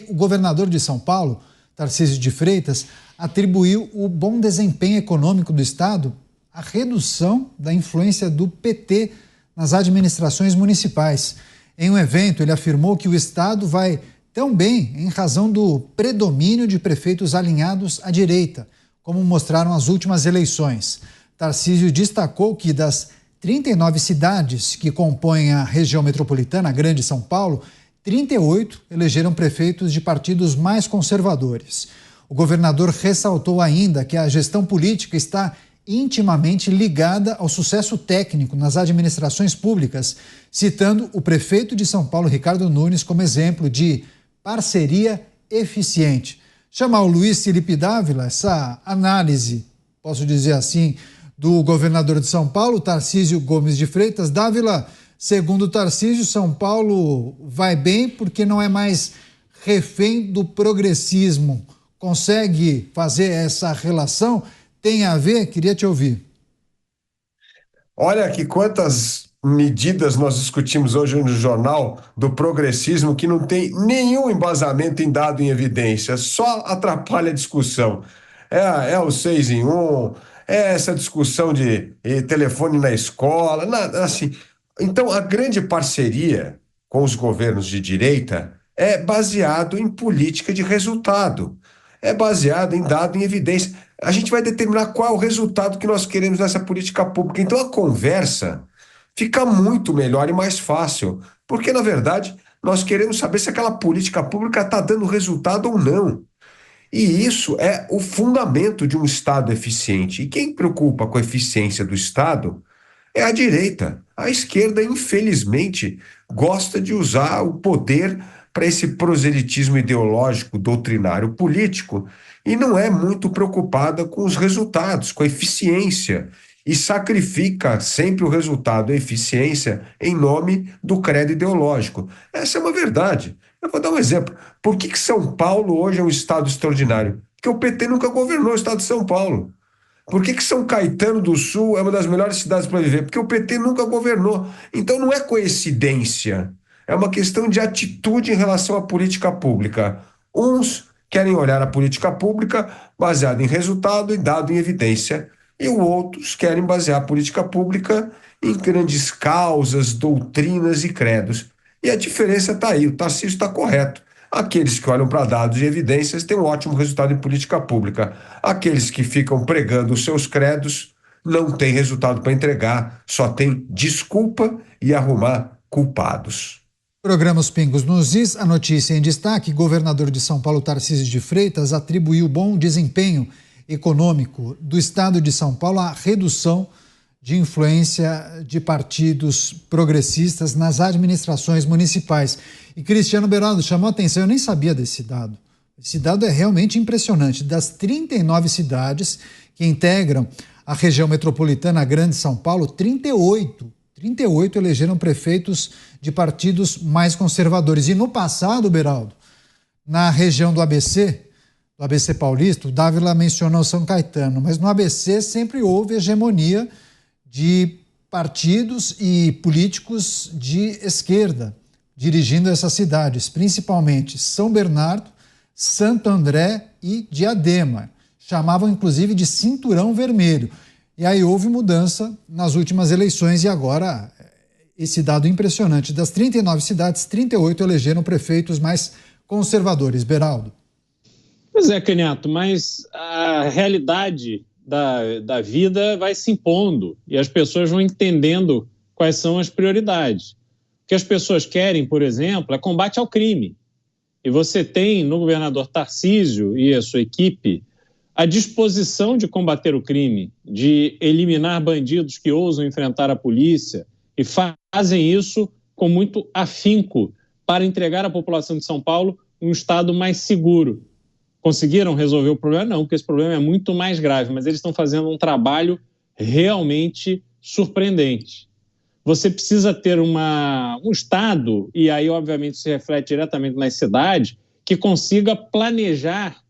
o governador de São Paulo, Tarcísio de Freitas, atribuiu o bom desempenho econômico do estado à redução da influência do PT nas administrações municipais. Em um evento, ele afirmou que o estado vai tão bem em razão do predomínio de prefeitos alinhados à direita, como mostraram as últimas eleições. Tarcísio destacou que das 39 cidades que compõem a região metropolitana, a Grande São Paulo, 38 elegeram prefeitos de partidos mais conservadores. O governador ressaltou ainda que a gestão política está intimamente ligada ao sucesso técnico nas administrações públicas, citando o prefeito de São Paulo, Ricardo Nunes, como exemplo de parceria eficiente. Chamar o Luiz Felipe Dávila, essa análise, posso dizer assim, do governador de São Paulo, Tarcísio Gomes de Freitas. Dávila, segundo Tarcísio, São Paulo vai bem porque não é mais refém do progressismo. Consegue fazer essa relação? Tem a ver? Queria te ouvir. Olha que quantas medidas nós discutimos hoje no jornal do progressismo que não tem nenhum embasamento em dado em evidência, só atrapalha a discussão. É o 6 em 1, é essa discussão de telefone na escola, nada assim. Então, a grande parceria com os governos de direita é baseado em política de resultado, é baseado em dado em evidência. A gente vai determinar qual é o resultado que nós queremos nessa política pública. Então, a conversa fica muito melhor e mais fácil, porque, na verdade, nós queremos saber se aquela política pública está dando resultado ou não. E isso é o fundamento de um Estado eficiente. E quem preocupa com a eficiência do Estado é a direita. A esquerda, infelizmente, gosta de usar o poder para esse proselitismo ideológico, doutrinário, político, e não é muito preocupada com os resultados, com a eficiência, e sacrifica sempre o resultado, a eficiência, em nome do credo ideológico. Essa é uma verdade. Eu vou dar um exemplo. Por que São Paulo hoje é um estado extraordinário? Porque o PT nunca governou o estado de São Paulo. Por que São Caetano do Sul é uma das melhores cidades para viver? Porque o PT nunca governou. Então não é coincidência. É uma questão de atitude em relação à política pública. Uns querem olhar a política pública baseada em resultado e dado em evidência, e outros querem basear a política pública em grandes causas, doutrinas e credos. E a diferença está aí, o Tarcísio está correto. Aqueles que olham para dados e evidências têm um ótimo resultado em política pública. Aqueles que ficam pregando os seus credos não têm resultado para entregar, só tem desculpa e arrumar culpados. Programa Os Pingos nos Is, a notícia em destaque: governador de São Paulo, Tarcísio de Freitas, atribuiu bom desempenho econômico do estado de São Paulo à redução de influência de partidos progressistas nas administrações municipais. E Cristiano Beraldo chamou a atenção, eu nem sabia desse dado. Esse dado é realmente impressionante. Das 39 cidades que integram a região metropolitana Grande São Paulo, 38 elegeram prefeitos de partidos mais conservadores. E no passado, Beraldo, na região do ABC Paulista, o Dávila mencionou São Caetano, mas no ABC sempre houve hegemonia de partidos e políticos de esquerda dirigindo essas cidades, principalmente São Bernardo, Santo André e Diadema. Chamavam inclusive de cinturão vermelho. E aí houve mudança nas últimas eleições e agora esse dado impressionante. Das 39 cidades, 38 elegeram prefeitos mais conservadores. Beraldo. Pois é, Caniato, mas a realidade da vida vai se impondo e as pessoas vão entendendo quais são as prioridades. O que as pessoas querem, por exemplo, é combate ao crime. E você tem no governador Tarcísio e a sua equipe a disposição de combater o crime, de eliminar bandidos que ousam enfrentar a polícia e fazem isso com muito afinco para entregar à população de São Paulo um estado mais seguro. Conseguiram resolver o problema? Não, porque esse problema é muito mais grave, mas eles estão fazendo um trabalho realmente surpreendente. Você precisa ter um Estado, e aí obviamente se reflete diretamente nas cidades, que consiga planejar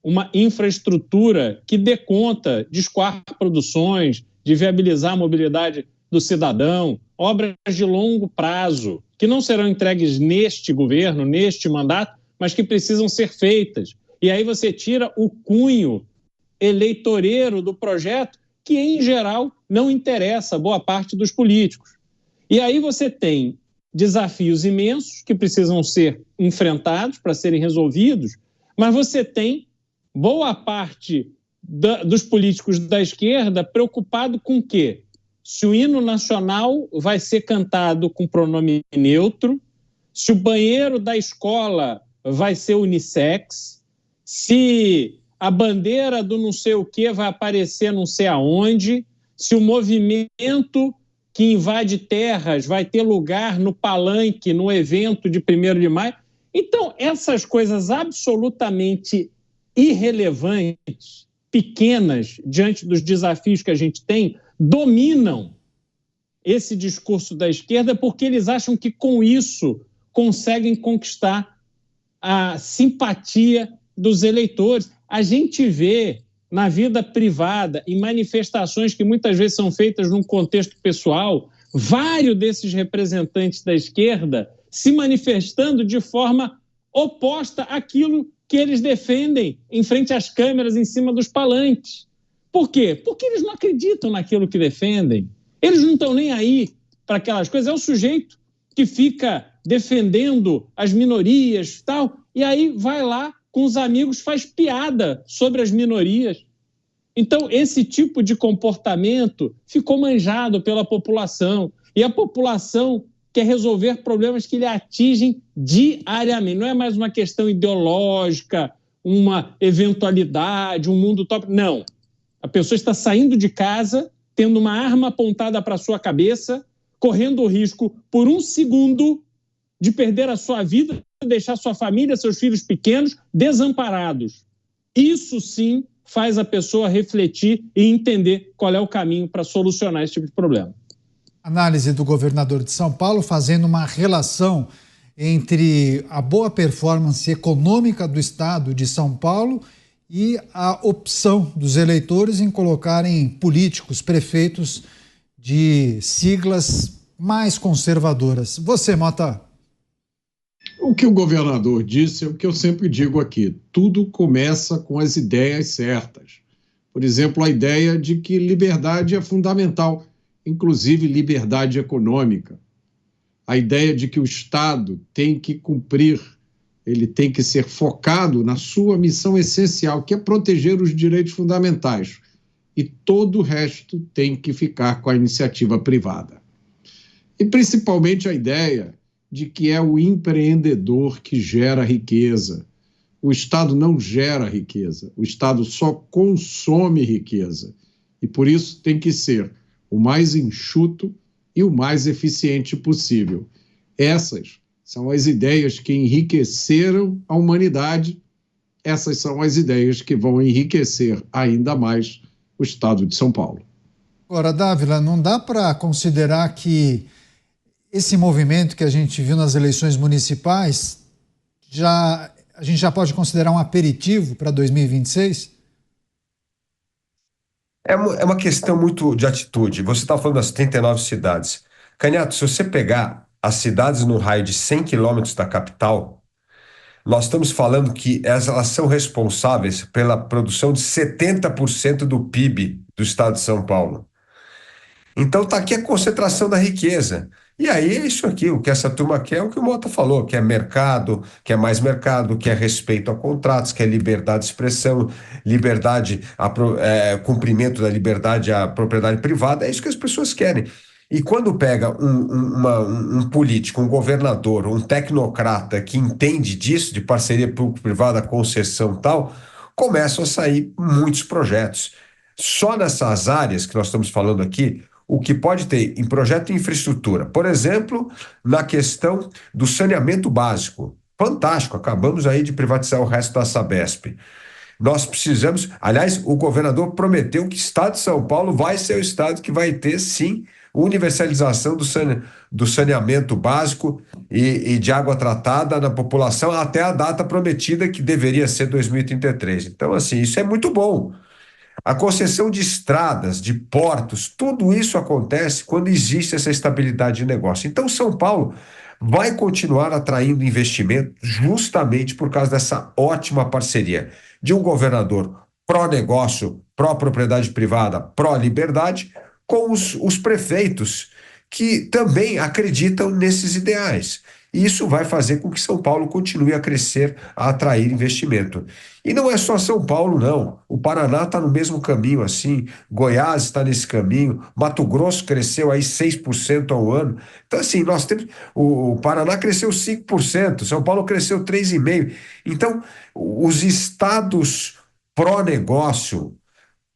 uma infraestrutura que dê conta de escoar produções, de viabilizar a mobilidade do cidadão, obras de longo prazo, que não serão entregues neste governo, neste mandato, mas que precisam ser feitas. E aí você tira o cunho eleitoreiro do projeto, que em geral não interessa a boa parte dos políticos. E aí você tem desafios imensos que precisam ser enfrentados para serem resolvidos, mas você tem boa parte dos políticos da esquerda preocupado com o quê? Se o hino nacional vai ser cantado com pronome neutro, se o banheiro da escola vai ser unissex, se a bandeira do não sei o quê vai aparecer não sei aonde, se o movimento que invade terras vai ter lugar no palanque, no evento de 1º de maio. Então, essas coisas absolutamente irrelevantes, pequenas, diante dos desafios que a gente tem, dominam esse discurso da esquerda porque eles acham que com isso conseguem conquistar a simpatia dos eleitores. A gente vê na vida privada, em manifestações que muitas vezes são feitas num contexto pessoal, vários desses representantes da esquerda se manifestando de forma oposta àquilo que eles defendem em frente às câmeras, em cima dos palanques. Por quê? Porque eles não acreditam naquilo que defendem. Eles não estão nem aí para aquelas coisas. É o sujeito que fica defendendo as minorias e tal, e aí vai lá com os amigos, faz piada sobre as minorias. Então, esse tipo de comportamento ficou manjado pela população. E a população quer resolver problemas que lhe atingem diariamente. Não é mais uma questão ideológica, uma eventualidade, um mundo utópico. Não. A pessoa está saindo de casa, tendo uma arma apontada para a sua cabeça, correndo o risco, por um segundo, de perder a sua vida, deixar sua família, seus filhos pequenos, desamparados. Isso sim faz a pessoa refletir e entender qual é o caminho para solucionar esse tipo de problema. Análise do governador de São Paulo fazendo uma relação entre a boa performance econômica do estado de São Paulo e a opção dos eleitores em colocarem políticos, prefeitos de siglas mais conservadoras. Você, Mota? O que o governador disse é o que eu sempre digo aqui: tudo começa com as ideias certas. Por exemplo, a ideia de que liberdade é fundamental, inclusive liberdade econômica. A ideia de que o Estado tem que cumprir, ele tem que ser focado na sua missão essencial, que é proteger os direitos fundamentais. E todo o resto tem que ficar com a iniciativa privada. E principalmente a ideia de que é o empreendedor que gera riqueza. O Estado não gera riqueza, o Estado só consome riqueza. E por isso tem que ser o mais enxuto e o mais eficiente possível. Essas são as ideias que enriqueceram a humanidade, essas são as ideias que vão enriquecer ainda mais o Estado de São Paulo. Agora, Dávila, não dá para considerar que esse movimento que a gente viu nas eleições municipais, a gente já pode considerar um aperitivo para 2026? É uma questão muito de atitude. Você está falando das 39 cidades. Canhato, se você pegar as cidades no raio de 100 quilômetros da capital, nós estamos falando que elas são responsáveis pela produção de 70% do PIB do estado de São Paulo. Então está aqui a concentração da riqueza. E aí é isso aqui, o que essa turma quer é o que o Mota falou, que é mercado, que é mais mercado, que é respeito a contratos, que é liberdade de expressão, liberdade, cumprimento da liberdade à propriedade privada, é isso que as pessoas querem. E quando pega um político, um governador, um tecnocrata que entende disso, de parceria público-privada, concessão e tal, começam a sair muitos projetos. Só nessas áreas que nós estamos falando aqui, o que pode ter em projeto de infraestrutura, por exemplo, na questão do saneamento básico. Fantástico, acabamos aí de privatizar o resto da Sabesp. Nós precisamos, aliás, o governador prometeu que o estado de São Paulo vai ser o estado que vai ter, sim, universalização do saneamento básico e de água tratada na população até a data prometida, que deveria ser 2033. Então, assim, isso é muito bom. A concessão de estradas, de portos, tudo isso acontece quando existe essa estabilidade de negócio. Então, São Paulo vai continuar atraindo investimento justamente por causa dessa ótima parceria de um governador pró-negócio, pró-propriedade privada, pró-liberdade, com os prefeitos que também acreditam nesses ideais. E isso vai fazer com que São Paulo continue a crescer, a atrair investimento. E não é só São Paulo, não. O Paraná está no mesmo caminho assim, Goiás está nesse caminho, Mato Grosso cresceu aí 6% ao ano. Então, assim, nós temos. O Paraná cresceu 5%, São Paulo cresceu 3,5%. Então, os estados pró-negócio,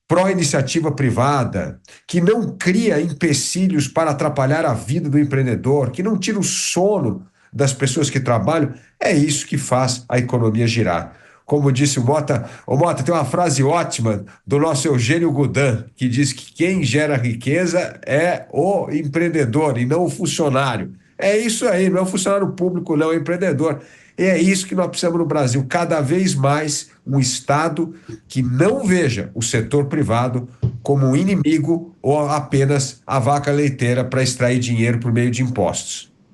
pró-iniciativa privada, que não cria empecilhos para atrapalhar a vida do empreendedor, que não tira o sono das pessoas que trabalham, é isso que faz a economia girar. Como disse o Mota, tem uma frase ótima do nosso Eugênio Goudin, que diz que quem gera riqueza é o empreendedor e não o funcionário. É isso aí, não é o funcionário público, não é o empreendedor. E é isso que nós precisamos no Brasil, cada vez mais um Estado que não veja o setor privado como um inimigo ou apenas a vaca leiteira para extrair dinheiro por meio de impostos.